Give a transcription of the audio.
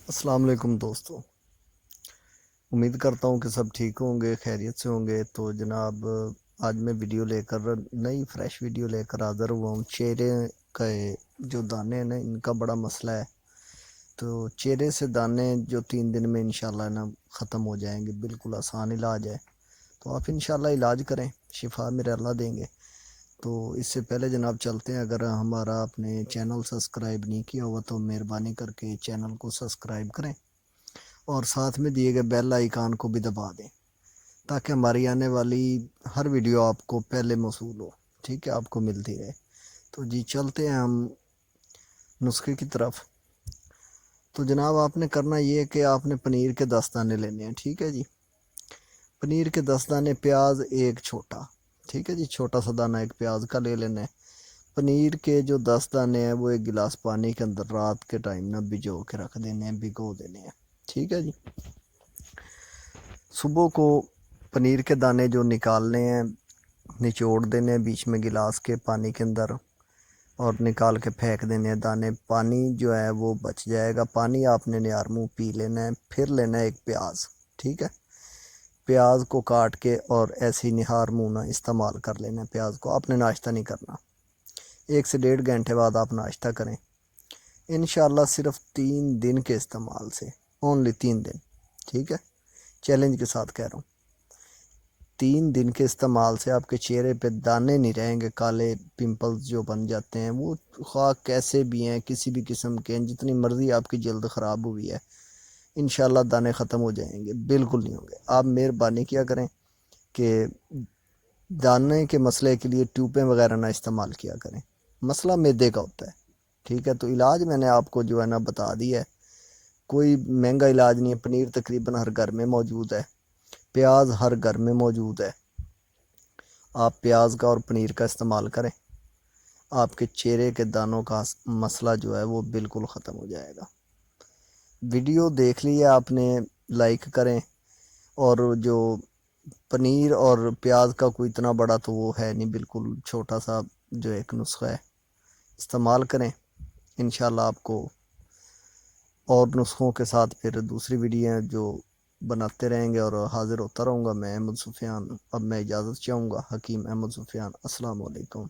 السلام علیکم دوستو، امید کرتا ہوں کہ سب ٹھیک ہوں گے، خیریت سے ہوں گے۔ تو جناب، آج میں ویڈیو لے کر نئی فریش ویڈیو لے کر حاضر ہوا ہوں۔ چہرے کے جو دانے ہیں نا، ان کا بڑا مسئلہ ہے۔ تو چہرے سے دانے جو 3 دن میں انشاءاللہ نا ختم ہو جائیں گے، بالکل آسان علاج ہے۔ تو آپ انشاءاللہ علاج کریں، شفا میرے اللہ دیں گے۔ تو اس سے پہلے جناب چلتے ہیں، اگر ہمارا آپ نے چینل سبسکرائب نہیں کیا ہوا تو مہربانی کر کے چینل کو سبسکرائب کریں اور ساتھ میں دیے گئے بیل آئیکن کو بھی دبا دیں، تاکہ ہماری آنے والی ہر ویڈیو آپ کو پہلے موصول ہو، ٹھیک ہے، آپ کو ملتی رہے۔ تو جی چلتے ہیں ہم نسخے کی طرف۔ تو جناب آپ نے کرنا یہ ہے کہ آپ نے پنیر کے 10 دانے لینے ہیں، ٹھیک ہے جی۔ پنیر کے 10 دانے، پیاز ایک چھوٹا، ٹھیک ہے جی، چھوٹا سا دانہ ایک پیاز کا لے لینا ہے۔ پنیر کے جو 10 دانے ہیں وہ ایک گلاس پانی کے اندر رات کے ٹائم نا بھگو کے رکھ دینے ہیں، بھگو دینے ہیں، ٹھیک ہے جی۔ صبح کو پنیر کے دانے جو نکالنے ہیں، نچوڑ دینے ہیں بیچ میں گلاس کے پانی کے اندر، اور نکال کے پھینک دینے ہیں دانے۔ پانی جو ہے وہ بچ جائے گا، پانی آپ نے نیار منہ پی لینا ہے۔ پھر لینا ہے ایک پیاز، ٹھیک ہے۔ پیاز کو کاٹ کے اور ایسی نہار منہ نہ استعمال کر لینا ہے۔ پیاز کو آپ نے ناشتہ نہیں کرنا، 1 سے 1.5 گھنٹے بعد آپ ناشتہ کریں انشاءاللہ، صرف 3 دن کے استعمال سے، اونلی 3 دن، ٹھیک ہے، چیلنج کے ساتھ کہہ رہا ہوں۔ 3 دن کے استعمال سے آپ کے چہرے پہ دانے نہیں رہیں گے، کالے پمپلز جو بن جاتے ہیں، وہ خواہ کیسے بھی ہیں، کسی بھی قسم کے ہیں، جتنی مرضی آپ کی جلد خراب ہوئی ہے، انشاءاللہ دانے ختم ہو جائیں گے، بالکل نہیں ہوں گے۔ آپ مہربانی کیا کریں کہ دانے کے مسئلے کے لیے ٹیوبیں وغیرہ نہ استعمال کیا کریں، مسئلہ معدے کا ہوتا ہے، ٹھیک ہے۔ تو علاج میں نے آپ کو جو ہے نا بتا دیا ہے، کوئی مہنگا علاج نہیں ہے۔ پنیر تقریباً ہر گھر میں موجود ہے، پیاز ہر گھر میں موجود ہے، آپ پیاز کا اور پنیر کا استعمال کریں، آپ کے چہرے کے دانوں کا مسئلہ جو ہے وہ بالکل ختم ہو جائے گا۔ ویڈیو دیکھ لی ہے آپ نے، لائک کریں، اور جو پنیر اور پیاز کا کوئی اتنا بڑا تو وہ ہے نہیں، بالکل چھوٹا سا جو ایک نسخہ ہے، استعمال کریں انشاءاللہ۔ آپ کو اور نسخوں کے ساتھ پھر دوسری ویڈیو جو بناتے رہیں گے اور حاضر ہوتا رہوں گا۔ میں احمد سفیان، اب میں اجازت چاہوں گا، حکیم احمد سفیان، السلام علیکم۔